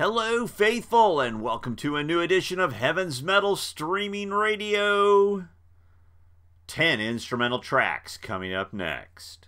Hello, faithful, and welcome to a new edition of Heaven's Metal Streaming Radio. 10 instrumental tracks coming up next.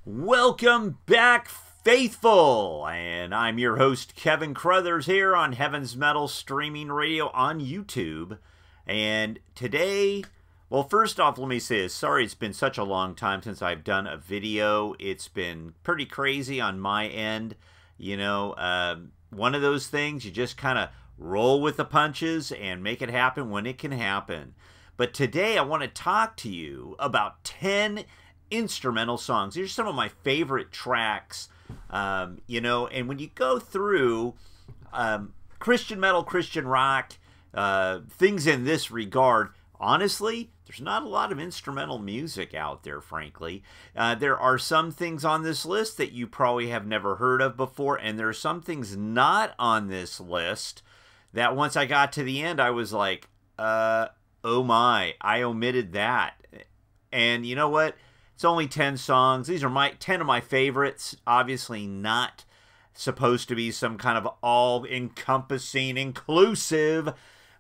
Welcome back, faithful, and I'm your host Keven Crothers here on Heaven's Metal Streaming Radio on YouTube. And today, well, first off, let me say this. Sorry it's been such a long time since I've done a video. It's been pretty crazy on my end. You know, one of those things, you just kind of roll with the punches and make it happen when it can happen. But today I want to talk to you about 10 instrumental songs. These are some of my favorite tracks, you know, and when you go through Christian metal, Christian rock, things in this regard, honestly, there's not a lot of instrumental music out there, frankly. There are some things on this list that you probably have never heard of before, and there are some things not on this list that once I got to the end, I was like, oh my, I omitted that. And you know what? It's only 10 songs. These are 10 of my favorites. Obviously not supposed to be some kind of all-encompassing, inclusive,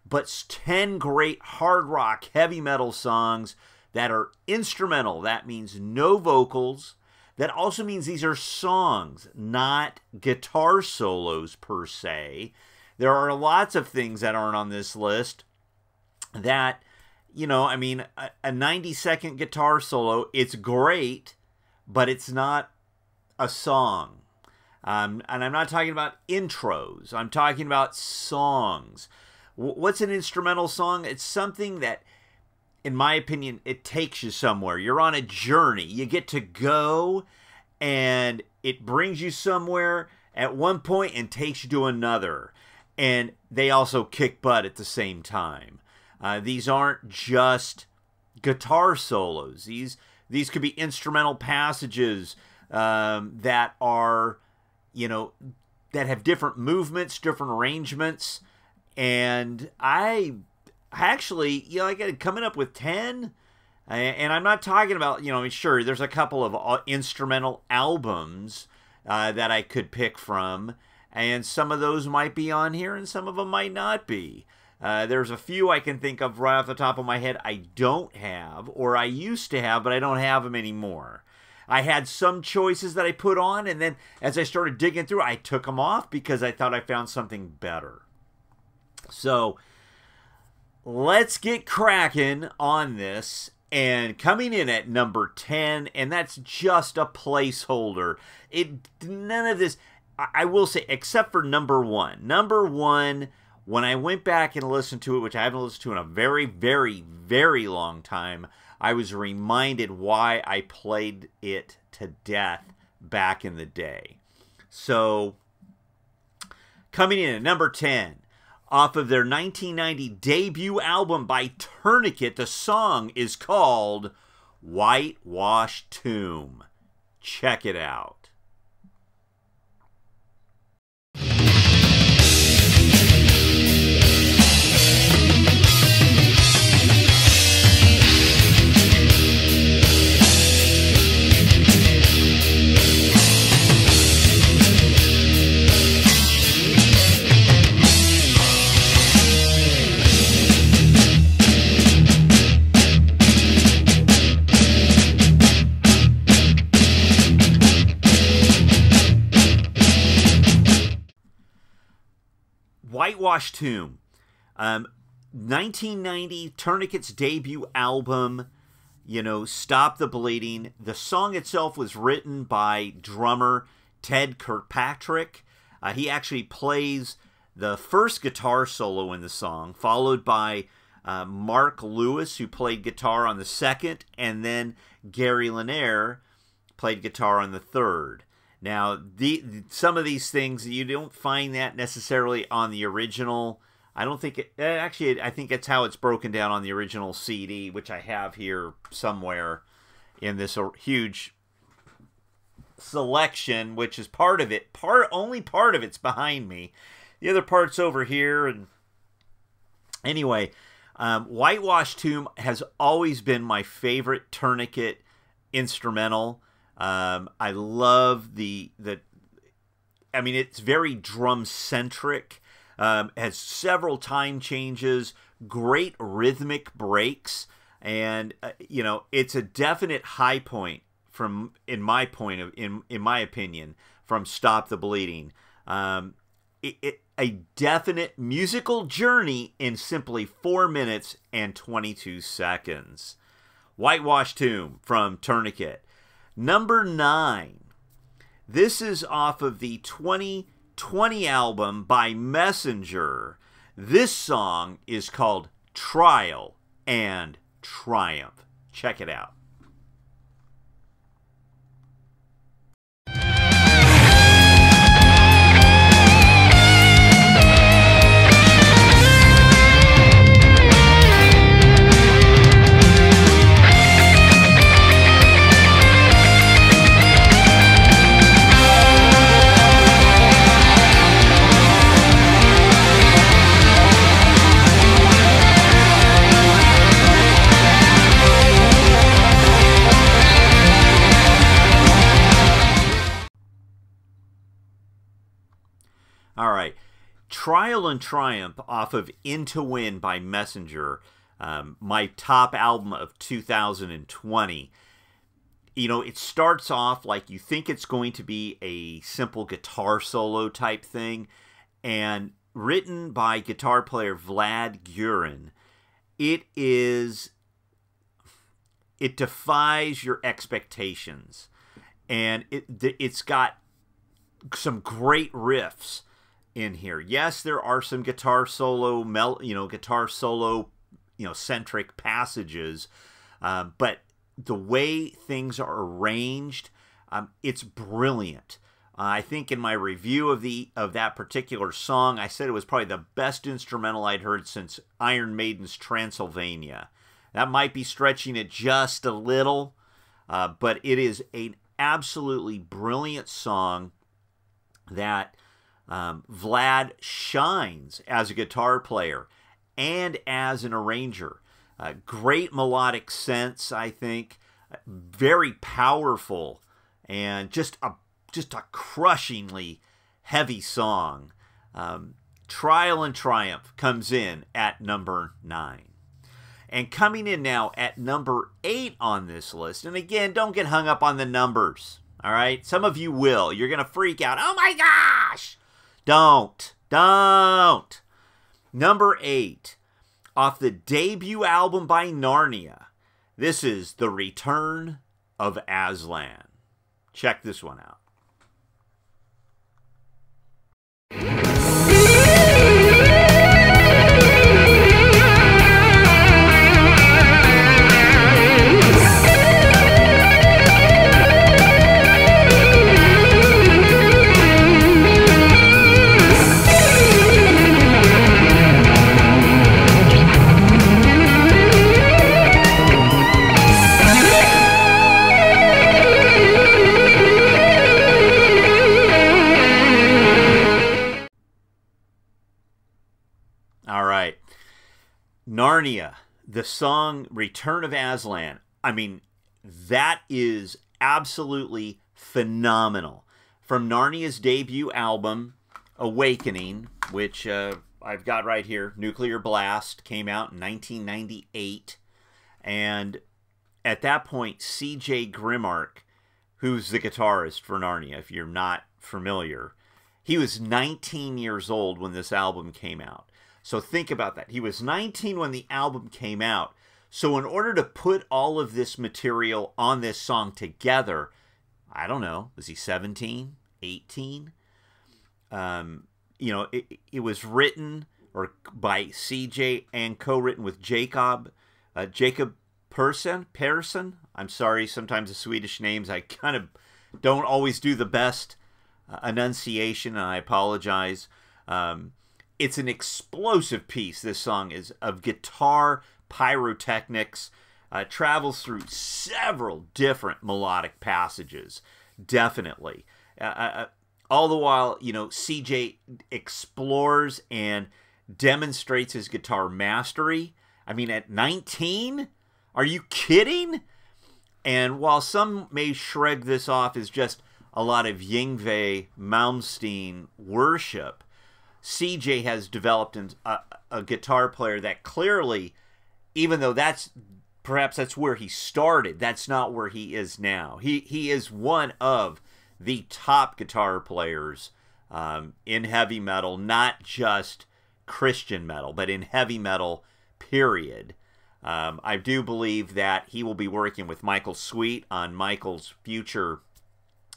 but 10 great hard rock, heavy metal songs that are instrumental. That means no vocals. That also means these are songs, not guitar solos per se. There are lots of things that aren't on this list that, you know, I mean, a 90-second guitar solo, it's great, but it's not a song. And I'm not talking about intros. I'm talking about songs. What's an instrumental song? It's something that, in my opinion, it takes you somewhere. You're on a journey. You get to go, and it brings you somewhere at one point and takes you to another. And they also kick butt at the same time. These aren't just guitar solos. These could be instrumental passages that are, you know, that have different movements, different arrangements. And I actually, you know, I got coming up with 10. And I'm not talking about, you know, sure, there's a couple of instrumental albums that I could pick from. And some of those might be on here and some of them might not be. There's a few I can think of right off the top of my head I don't have, or I used to have, but I don't have them anymore. I had some choices that I put on, and then as I started digging through, I took them off because I thought I found something better. So, let's get cracking on this. And coming in at number 10, and that's just a placeholder. None of this, I will say, except for number 1. Number 1... when I went back and listened to it, which I haven't listened to in a very, very, very long time, I was reminded why I played it to death back in the day. So, coming in at number 10, off of their 1990 debut album by Tourniquet, the song is called Whitewashed Tomb. Check it out. Whitewashed Tomb, 1990, Tourniquet's debut album, you know, Stop the Bleeding. The song itself was written by drummer Ted Kirkpatrick. He actually plays the first guitar solo in the song, followed by Mark Lewis, who played guitar on the second, and then Gary Lanier played guitar on the third. Now, some of these things, you don't find that necessarily on the original. I don't think it, actually, I think it's how it's broken down on the original CD, which I have here somewhere in this huge selection, which is part of it. Only part of it's behind me. The other part's over here. And anyway, Whitewash Tomb has always been my favorite Tourniquet instrumental. I love I mean, it's very drum-centric. Has several time changes, great rhythmic breaks, and you know, it's a definite high point in my opinion, from Stop the Bleeding. A definite musical journey in simply 4 minutes and 22 seconds. Whitewash Tomb from Tourniquet. Number 9. This is off of the 2020 album by Messenger. This song is called Trial and Triumph. Check it out. All right, Trial and Triumph off of Into Win by Messenger, my top album of 2020. You know, it starts off like you think it's going to be a simple guitar solo type thing, and written by guitar player Vlad Gurin. It defies your expectations, and it's got some great riffs in here. Yes, there are some guitar solo centric passages, but the way things are arranged, it's brilliant. I think in my review of that particular song, I said it was probably the best instrumental I'd heard since Iron Maiden's Transylvania. That might be stretching it just a little, but it is an absolutely brilliant song that Vlad shines as a guitar player and as an arranger. Great melodic sense, I think. Very powerful, and just a crushingly heavy song. Trial and Triumph comes in at number 9. And coming in now at number 8 on this list, and again, don't get hung up on the numbers, all right? Some of you will. You're going to freak out. Oh my gosh! Don't. Number 8, off the debut album by Narnia, this is The Return of Aslan. Check this one out. Narnia, the song Return of Aslan. I mean, that is absolutely phenomenal. From Narnia's debut album, Awakening, which I've got right here, Nuclear Blast, came out in 1998. And at that point, C.J. Grimark, who's the guitarist for Narnia, if you're not familiar, he was 19 years old when this album came out. So think about that. He was 19 when the album came out. So in order to put all of this material on this song together, I don't know, was he 17, 18? It was written by CJ and co-written with Jacob Persson. I'm sorry, sometimes the Swedish names, I kind of don't always do the best enunciation, and I apologize. It's an explosive piece, this song is, of guitar pyrotechnics. Travels through several different melodic passages. definitely. All the while, you know, CJ explores and demonstrates his guitar mastery. I mean, at 19? Are you kidding? And while some may shrug this off as just a lot of Yngwie Malmsteen worship, CJ has developed a guitar player that clearly, even though perhaps that's where he started, that's not where he is now. He is one of the top guitar players in heavy metal, not just Christian metal, but in heavy metal, period. I do believe that he will be working with Michael Sweet on Michael's future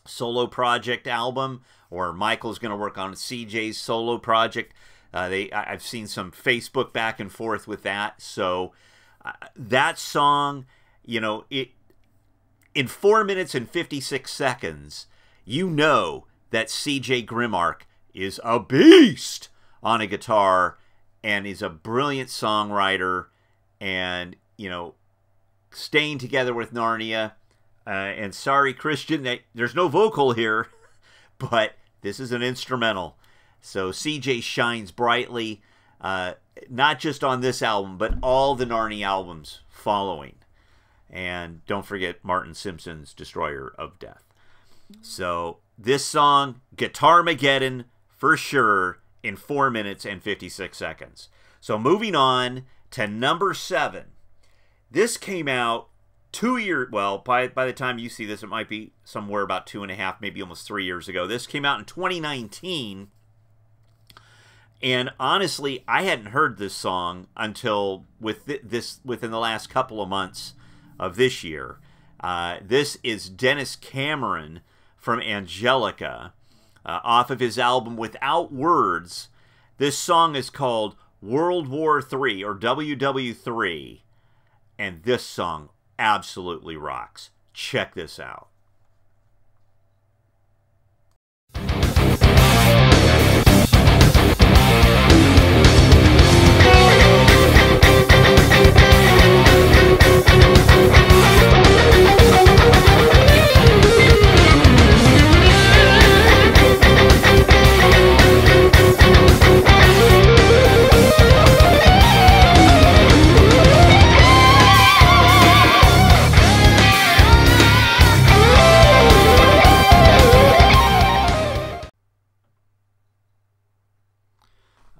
solo project album, or Michael's going to work on CJ's solo project. I've seen some Facebook back and forth with that. So that song, you know, in 4 minutes and 56 seconds, you know that CJ Grimark is a beast on a guitar and is a brilliant songwriter. And, you know, staying together with Narnia. And sorry, Christian, that there's no vocal here, but this is an instrumental. So CJ shines brightly, not just on this album, but all the Narnia albums following. And don't forget Martin Simpson's Destroyer of Death. So this song, Guitarmageddon, for sure, in 4 minutes and 56 seconds. So moving on to number 7. This came out 2 years, well, by the time you see this, it might be somewhere about 2.5, maybe almost 3 years ago. This came out in 2019. And honestly, I hadn't heard this song until within the last couple of months of this year. This is Dennis Cameron from Angelica, off of his album Without Words. This song is called World War III, or WW3, and this song absolutely rocks. Check this out.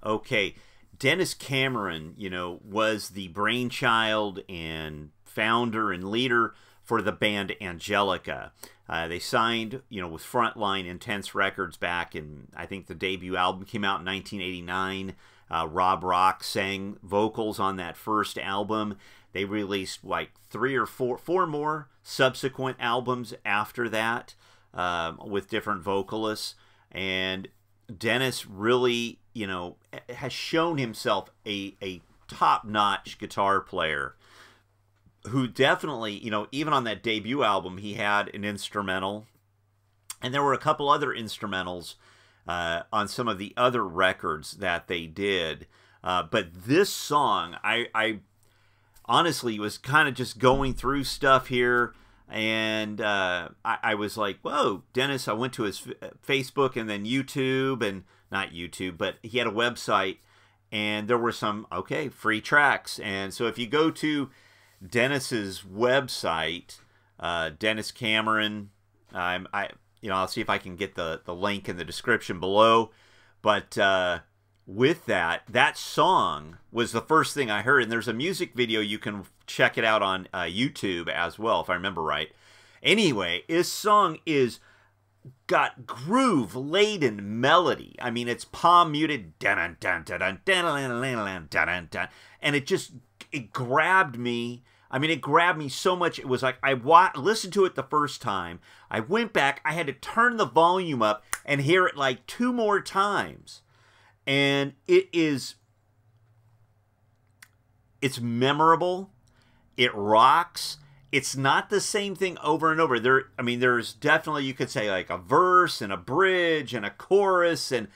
Okay, Dennis Cameron, you know, was the brainchild and founder and leader for the band Angelica. They signed, you know, with Frontline Intense Records back in, I think the debut album came out in 1989. Rob Rock sang vocals on that first album. They released like 3 or 4 more subsequent albums after that with different vocalists. And Dennis really, you know, has shown himself a top-notch guitar player who definitely, you know, even on that debut album, he had an instrumental. And there were a couple other instrumentals on some of the other records that they did. But this song, I honestly was kind of just going through stuff here. And I was like, whoa, Dennis, I went to his Facebook and then YouTube, and not YouTube, but he had a website, and there were some, okay, free tracks. And so if you go to Dennis's website, Dennis Cameron, I'll see if I can get the link in the description below. But with that song was the first thing I heard, and there's a music video. You can check it out on YouTube as well, if I remember right. Anyway, this song got groove-laden melody. I mean, it's palm-muted, and it grabbed me. I mean, it grabbed me so much. It was like I listened to it the first time. I went back. I had to turn the volume up and hear it like 2 more times. And it's memorable. It rocks. It's not the same thing over and over. There's definitely, you could say, like a verse and a bridge and a chorus and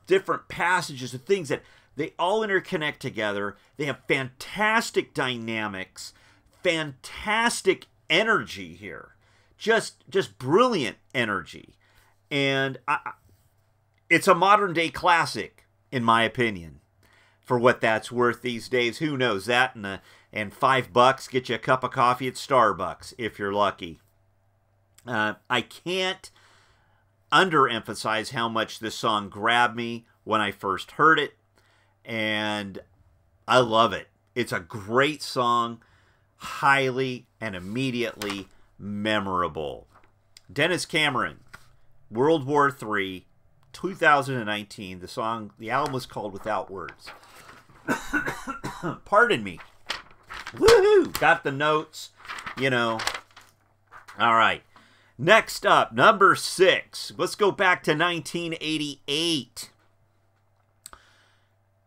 different passages of things that they all interconnect together. They have fantastic dynamics, fantastic energy here. just brilliant energy. And it's a modern day classic, in my opinion, for what that's worth these days. Who knows? That and $5 get you a cup of coffee at Starbucks if you're lucky. I can't underemphasize how much this song grabbed me when I first heard it, and I love it. It's a great song, highly and immediately memorable. Dennis Cameron, World War III, 2019. The album was called Without Words. Pardon me. Woohoo! Got the notes, you know. All right. Next up, number 6. Let's go back to 1988.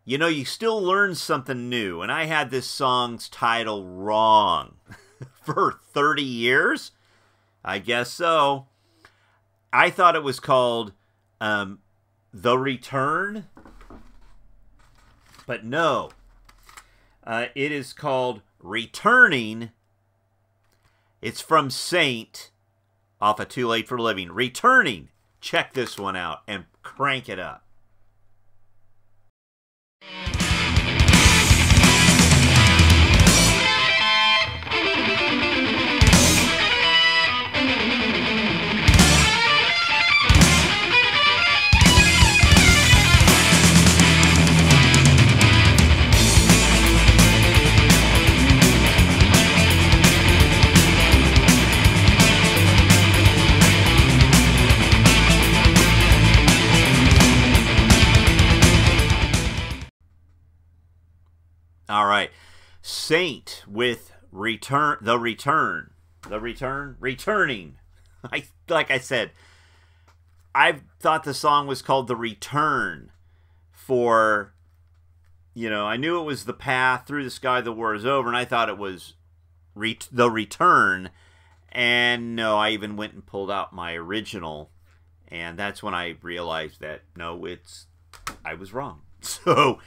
You know, you still learn something new, and I had this song's title wrong for 30 years. I guess so. I thought it was called The Return, but no. It is called Returning. It's from Saint off of Too Late for Living. Returning. Check this one out and crank it up. All right. Saint with Returning. Like I said, I thought the song was called The Return for, you know, I knew it was The Path, Through the Sky, The War is Over, and I thought it was The Return. And no, I even went and pulled out my original, and that's when I realized that, no, I was wrong. So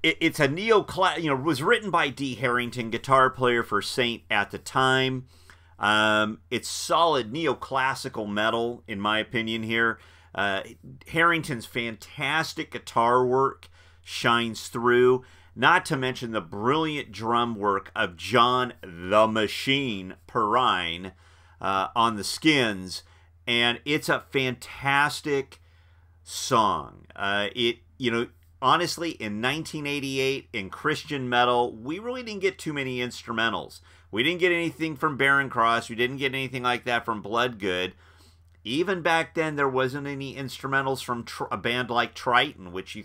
it's a it was written by Dee Harrington, guitar player for Saint at the time. It's solid neoclassical metal, in my opinion here. Harrington's fantastic guitar work shines through, not to mention the brilliant drum work of John the Machine Perrine on the Skins, and it's a fantastic song. Honestly, in 1988, in Christian metal, we really didn't get too many instrumentals. We didn't get anything from Barren Cross. We didn't get anything like that from Bloodgood. Even back then, there wasn't any instrumentals from a band like Triton, which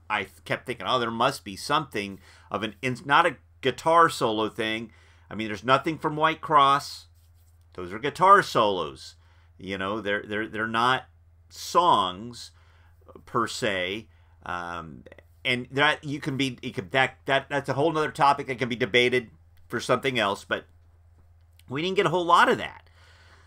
I kept thinking, oh, there must be something of not a guitar solo thing. I mean, there's nothing from White Cross. Those are guitar solos. You know, they're not songs per se. And that that's a whole other topic that can be debated for something else, but we didn't get a whole lot of that.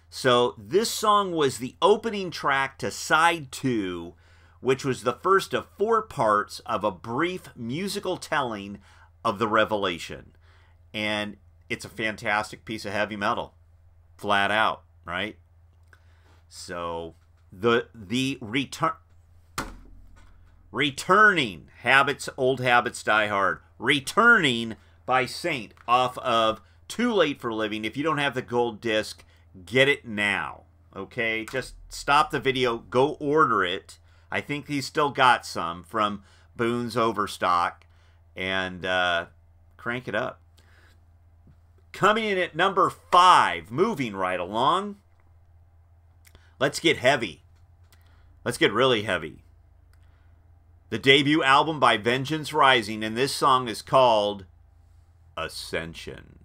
So this song was the opening track to side 2, which was the first of 4 parts of a brief musical telling of the Revelation. And it's a fantastic piece of heavy metal, flat out, right? So the Returning, Old Habits Die Hard. Returning by Saint off of Too Late for Living. If you don't have the gold disc, get it now. Okay? Just stop the video. Go order it. I think he's still got some from Boone's Overstock. And crank it up. Coming in at number 5. Moving right along. Let's get heavy. Let's get really heavy. The debut album by Vengeance Rising, and this song is called Ascension.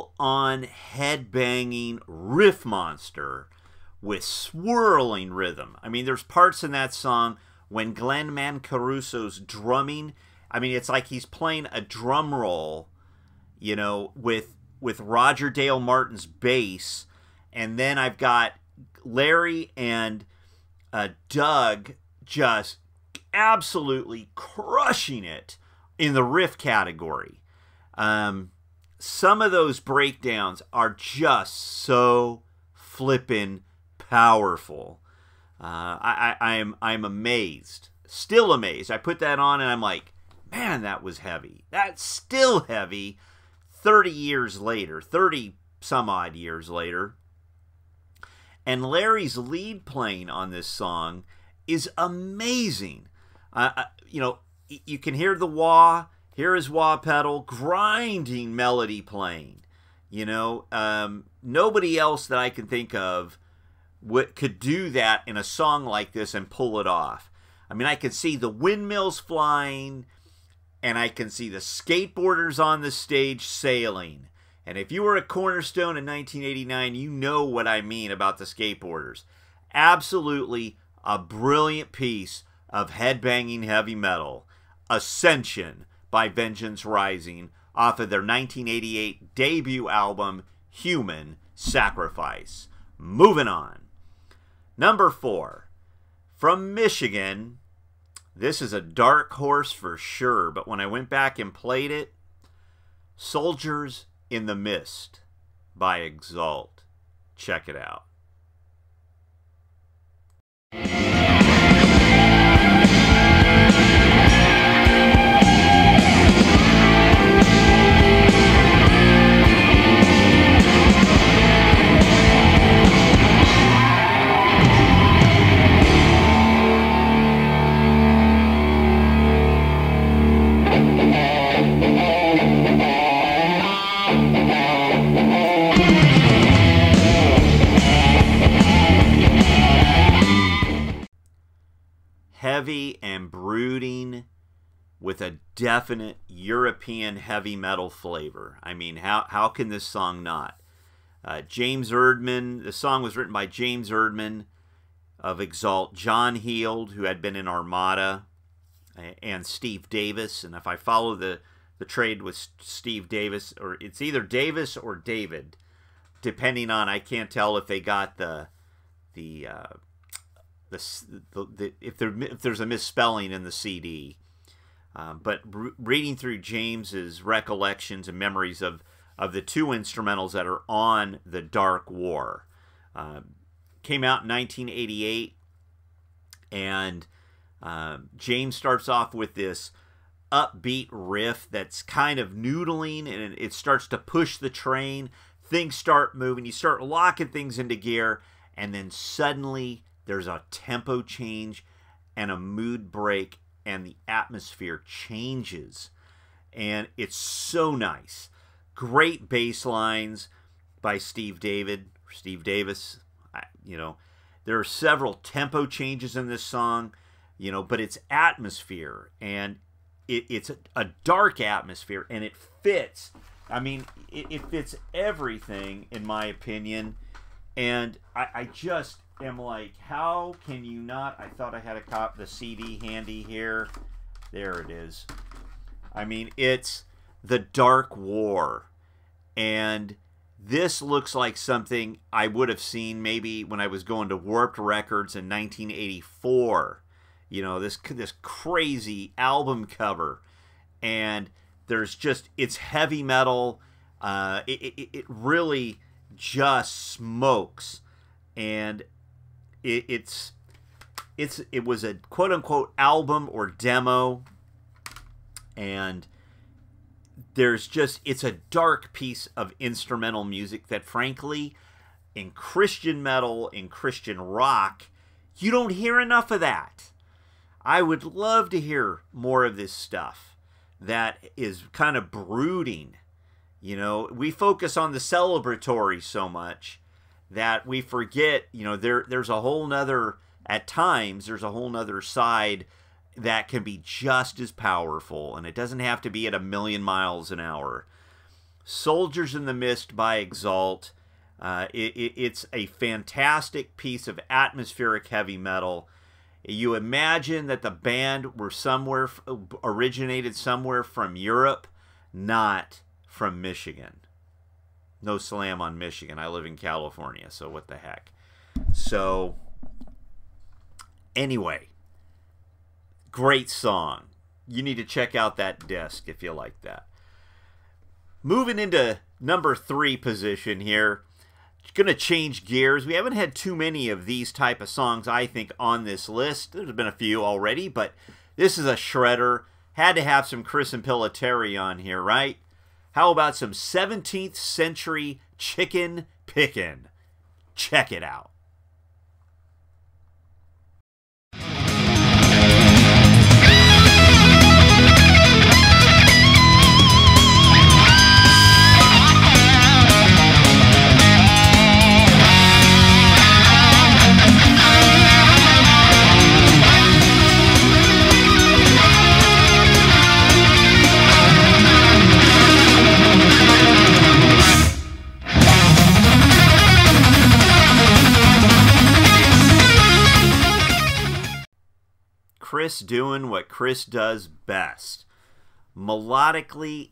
full-on head-banging riff monster with swirling rhythm. I mean, there's parts in that song when Glenn Mancaruso's drumming. I mean, it's like he's playing a drum roll, you know, with Roger Dale Martin's bass, and then I've got Larry and Doug just absolutely crushing it in the riff category. Some of those breakdowns are just so flippin' powerful. I'm amazed, still amazed. I put that on and I'm like, man, that was heavy. That's still heavy 30 years later, 30 some odd years later. And Larry's lead playing on this song is amazing. You know, you can hear the wah, hear his wah pedal, grinding melody playing. You know, nobody else that I can think of could do that in a song like this and pull it off. I mean, I could see the windmills flying, and I can see the skateboarders on the stage sailing. And if you were a Cornerstone in 1989, you know what I mean about the skateboarders. Absolutely a brilliant piece of headbanging heavy metal. Ascension by Vengeance Rising off of their 1988 debut album, Human Sacrifice. Moving on. Number 4. From Michigan. This is a dark horse for sure, but when I went back and played it, Soldiers in the Mist by Exalt. Check it out. Heavy and brooding with a definite European heavy metal flavor. I mean, how can this song not? James Erdman, the song was written by James Erdman of Exalt, John Heald, who had been in Armada, and Steve Davis. And if I follow the trade with Steve Davis, or it's either Davis or David, depending on, I can't tell if they got if there's a misspelling in the CD. But reading through James's recollections and memories of the two instrumentals that are on The Dark War. Came out in 1988, and James starts off with this upbeat riff that's kind of noodling, and it starts to push the train. Things start moving. You start locking things into gear, and then suddenly there's a tempo change and a mood break, and the atmosphere changes. And it's so nice. Great bass lines by Steve Davis. You know, there are several tempo changes in this song, you know, but it's atmosphere, and it's a dark atmosphere, and it fits. I mean, it fits everything, in my opinion. And I just am like, how can you not? I thought I had the CD handy here. There it is. I mean, it's The Dark War. And this looks like something I would have seen maybe when I was going to Warped Records in 1984. You know, this crazy album cover. And there's just, it's heavy metal. It really just smokes. And it was a quote-unquote album or demo, and it's a dark piece of instrumental music that, frankly, in Christian metal, in Christian rock, you don't hear enough of that. I would love to hear more of this stuff that is kind of brooding. You know, we focus on the celebratory so much that we forget, you know, there's a whole nother, at times, there's a whole nother side that can be just as powerful, and it doesn't have to be at 1,000,000 miles an hour. Soldiers in the Mist by Exalt. It's a fantastic piece of atmospheric heavy metal. You imagine that the band were originated somewhere from Europe, not from Michigan. No slam on Michigan. I live in California, so what the heck. So, anyway, great song. You need to check out that disc if you like that. Moving into number 3 position here. Going to change gears. We haven't had too many of these type of songs, I think, on this list. There's been a few already, but this is a shredder. Had to have some Chris Impellitteri on here, right? How about some 17th century chicken pickin'? Check it out. Chris doing what Chris does best. Melodically,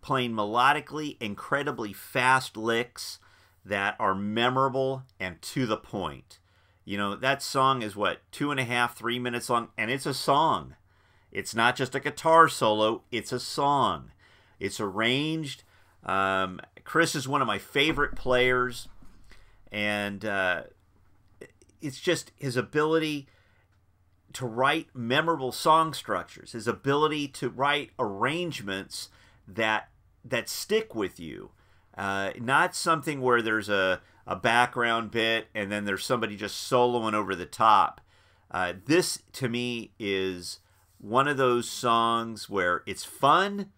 playing melodically, incredibly fast licks that are memorable and to the point. You know, that song is what, 2.5, 3 minutes long, and it's a song. It's not just a guitar solo, it's a song. It's arranged. Chris is one of my favorite players, and it's just his ability to write memorable song structures, his ability to write arrangements that stick with you. Not something where there's a background bit and then there's somebody just soloing over the top. This, to me, is one of those songs where it's fun,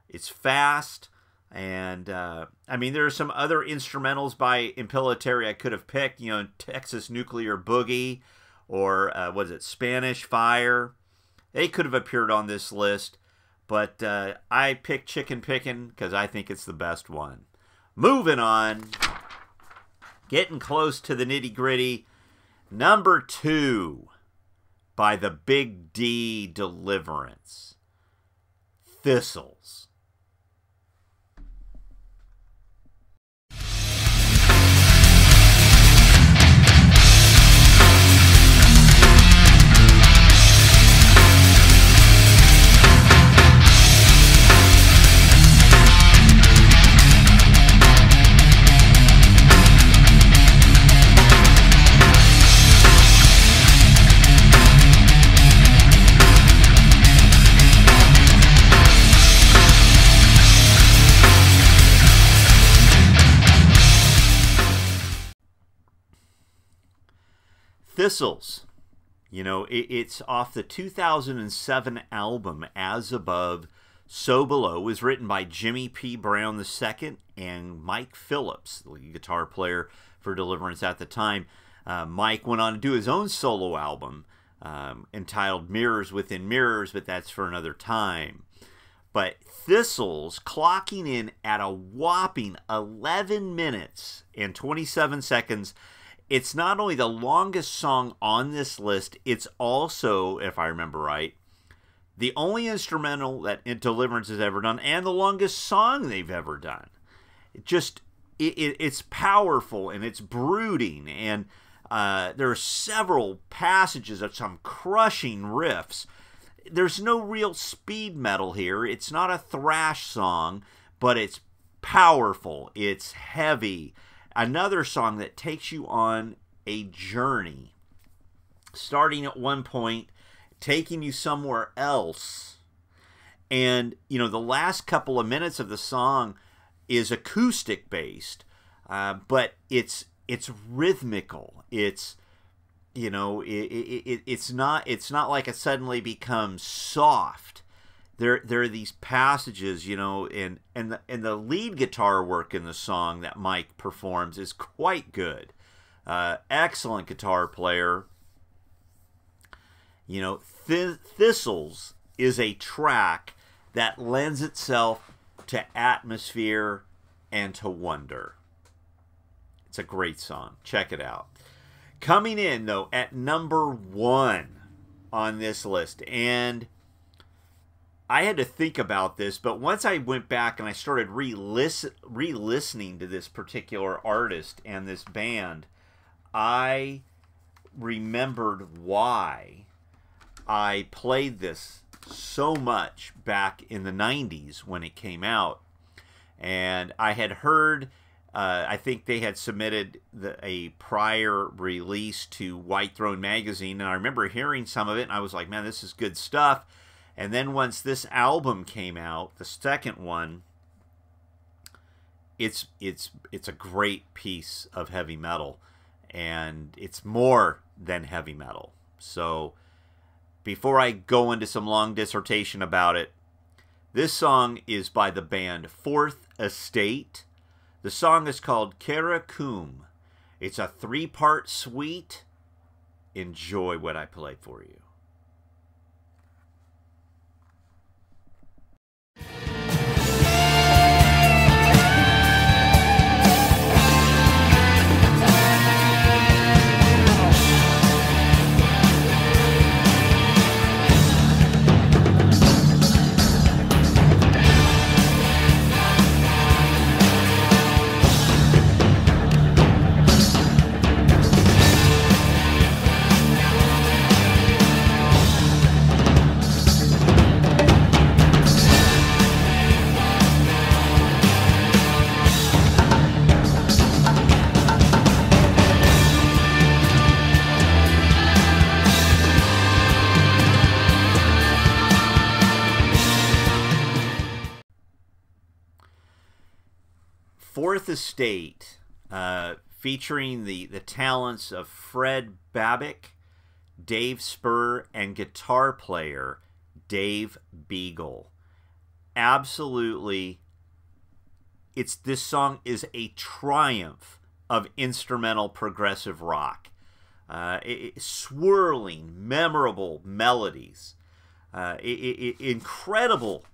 it's fast, and I mean, there are some other instrumentals by Impellitteri I could have picked, you know, Texas Nuclear Boogie, or was it Spanish Fire? They could have appeared on this list, but I picked Chicken Pickin' because I think it's the best one. Moving on, getting close to the nitty-gritty. Number 2 by the Big D Deliverance, Thistles. Thistles, you know, it's off the 2007 album As Above, So Below. It was written by Jimmy P. Brown II and Mike Phillips, the lead guitar player for Deliverance at the time. Mike went on to do his own solo album entitled Mirrors Within Mirrors, but that's for another time. But Thistles, clocking in at a whopping 11 minutes and 27 seconds, it's not only the longest song on this list, it's also, if I remember right, the only instrumental that Deliverance has ever done, and the longest song they've ever done. It's powerful, and it's brooding, and there are several passages of some crushing riffs. There's no real speed metal here. It's not a thrash song, but it's powerful. It's heavy. Another song that takes you on a journey, starting at one point, taking you somewhere else. And, you know, the last couple of minutes of the song is acoustic based, but it's rhythmical. It's, you know, it's not like it suddenly becomes soft. There are these passages, you know, and the lead guitar work in the song that Mike performs is quite good. Excellent guitar player. You know, Thistles is a track that lends itself to atmosphere and to wonder. It's a great song. Check it out. Coming in, though, at number 1 on this list, and I had to think about this, but once I went back and I started re-listening to this particular artist and this band, I remembered why I played this so much back in the 90s when it came out. And I had heard, I think they had submitted a prior release to White Throne magazine, and I remember hearing some of it, and I was like, man, this is good stuff. And then once this album came out, the second one, it's a great piece of heavy metal, and it's more than heavy metal. So before I go into some long dissertation about it, this song is by the band Fourth Estate. The song is called Karakum. It's a 3-part suite. Enjoy what I play for you. Fourth Estate, featuring the talents of Fred Babick, Dave Spur, and guitar player Dave Beagle. Absolutely, this song is a triumph of instrumental progressive rock. Swirling, memorable melodies, incredible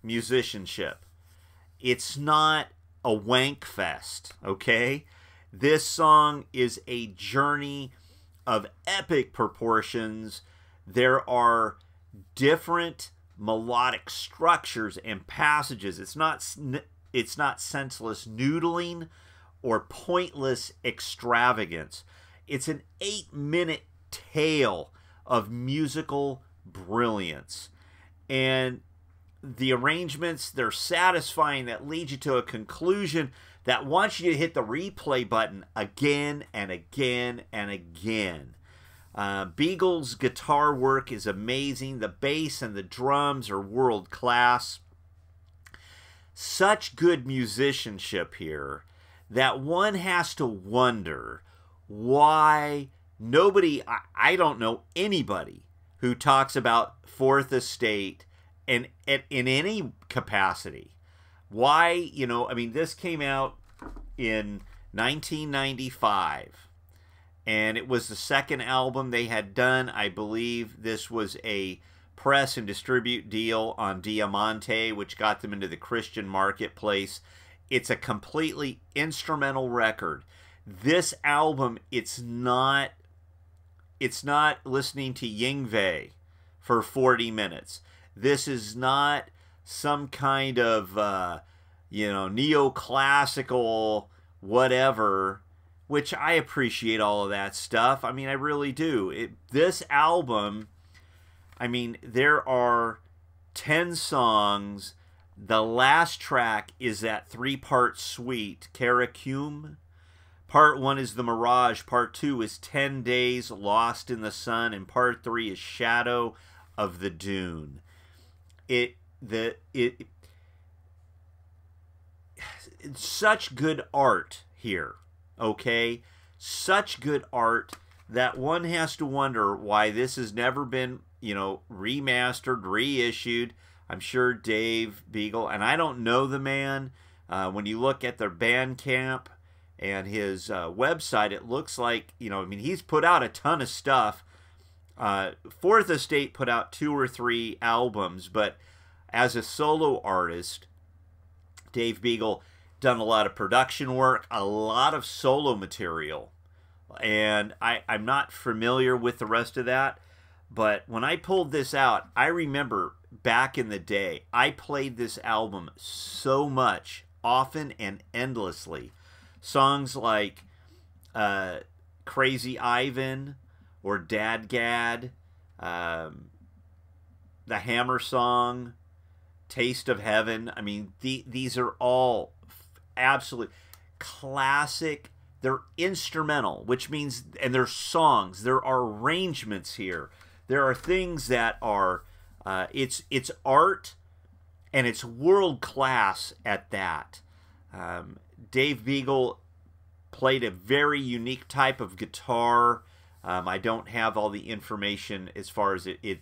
musicianship. It's not a wank fest, okay? This song is a journey of epic proportions. There are different melodic structures and passages. It's not senseless noodling or pointless extravagance. It's an 8-minute tale of musical brilliance. And the arrangements, they're satisfying, that lead you to a conclusion that wants you to hit the replay button again and again and again. Beagle's guitar work is amazing. The bass and the drums are world class. Such good musicianship here that one has to wonder why nobody, I don't know anybody who talks about Fourth Estate in any capacity. Why, you know, I mean, this came out in 1995, and it was the second album they had done. I believe this was a press and distribute deal on Diamante, which got them into the Christian marketplace. It's a completely instrumental record. This album, it's not listening to Yngwie for 40 minutes. This is not some kind of, neoclassical whatever, which I appreciate all of that stuff. I mean, I really do. This album, I mean, there are 10 songs. The last track is that 3-part suite, Karakum. Part 1 is The Mirage. Part 2 is 10 Days Lost in the Sun. And Part 3 is Shadow of the Dune. It's such good art here, okay? Such good art that one has to wonder why this has never been, remastered, reissued. I'm sure Dave Beagle, and I don't know the man. When you look at their Bandcamp and his website, it looks like, he's put out a ton of stuff. Fourth Estate put out 2 or 3 albums, but as a solo artist, Dave Beagle, done a lot of production work, a lot of solo material. And I'm not familiar with the rest of that, but when I pulled this out, I remember back in the day, I played this album so much, often and endlessly. Songs like Crazy Ivan or Dad Gad, the Hammer Song, Taste of Heaven. I mean, these are all absolute classic. They're instrumental, which means, and they're songs. There are arrangements here. There are things that are, it's art, and it's world class at that. Dave Beagle played a very unique type of guitar. I don't have all the information as far as it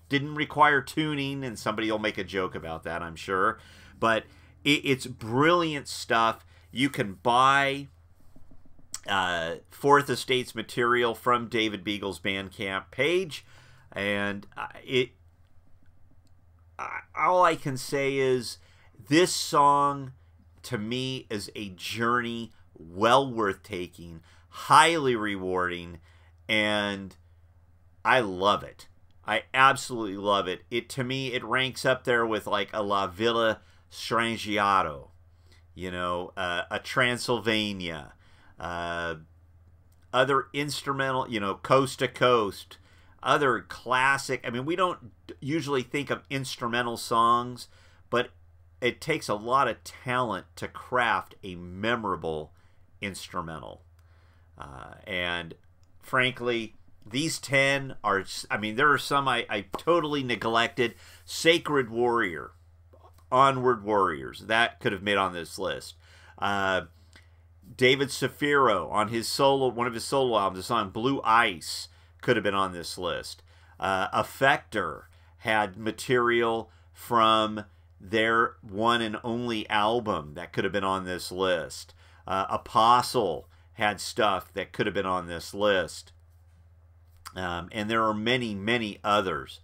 didn't require tuning, and somebody will make a joke about that, I'm sure. But it's brilliant stuff. You can buy Fourth Estate's material from David Beagle's Bandcamp page, and all I can say is this song to me is a journey well worth taking, highly rewarding, and I love it. I absolutely love it. To me, it ranks up there with like a La Villa Strangiato, you know, a Transylvania, other instrumental, you know, Coast to Coast, other classic. I mean, we don't usually think of instrumental songs, but it takes a lot of talent to craft a memorable instrumental. And frankly, these 10 are, I mean, there are some I totally neglected. Sacred Warrior, Onward Warriors, that could have made on this list. David Safiro on his one of his solo albums, the song Blue Ice, could have been on this list. Effector had material from their one and only album that could have been on this list. Apostle had stuff that could have been on this list. And there are many, many others.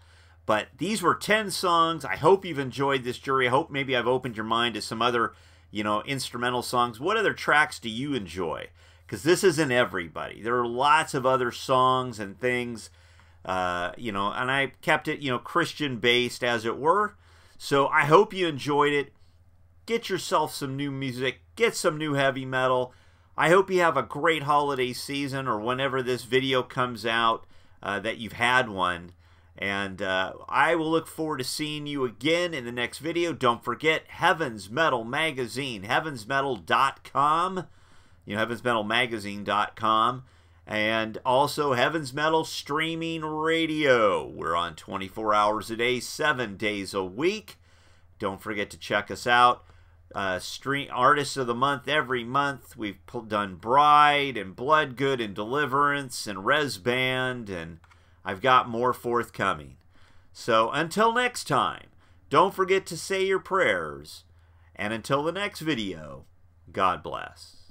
But these were 10 songs. I hope you've enjoyed this, jury. I hope maybe I've opened your mind to some other, you know, instrumental songs. What other tracks do you enjoy? Because this isn't everybody. There are lots of other songs and things, you know, and I kept it, you know, Christian-based, as it were. So I hope you enjoyed it. Get yourself some new music. Get some new heavy metal. I hope you have a great holiday season, or whenever this video comes out, that you've had one. And I will look forward to seeing you again in the next video. Don't forget Heaven's Metal Magazine, heavensmetal.com, you know, heavensmetalmagazine.com, and also Heaven's Metal Streaming Radio. We're on 24 hours a day, 7 days a week. Don't forget to check us out. Artists of the Month every month. We've done Bride and Bloodgood and Deliverance and Res Band, and I've got more forthcoming. So until next time, don't forget to say your prayers, and until the next video, God bless.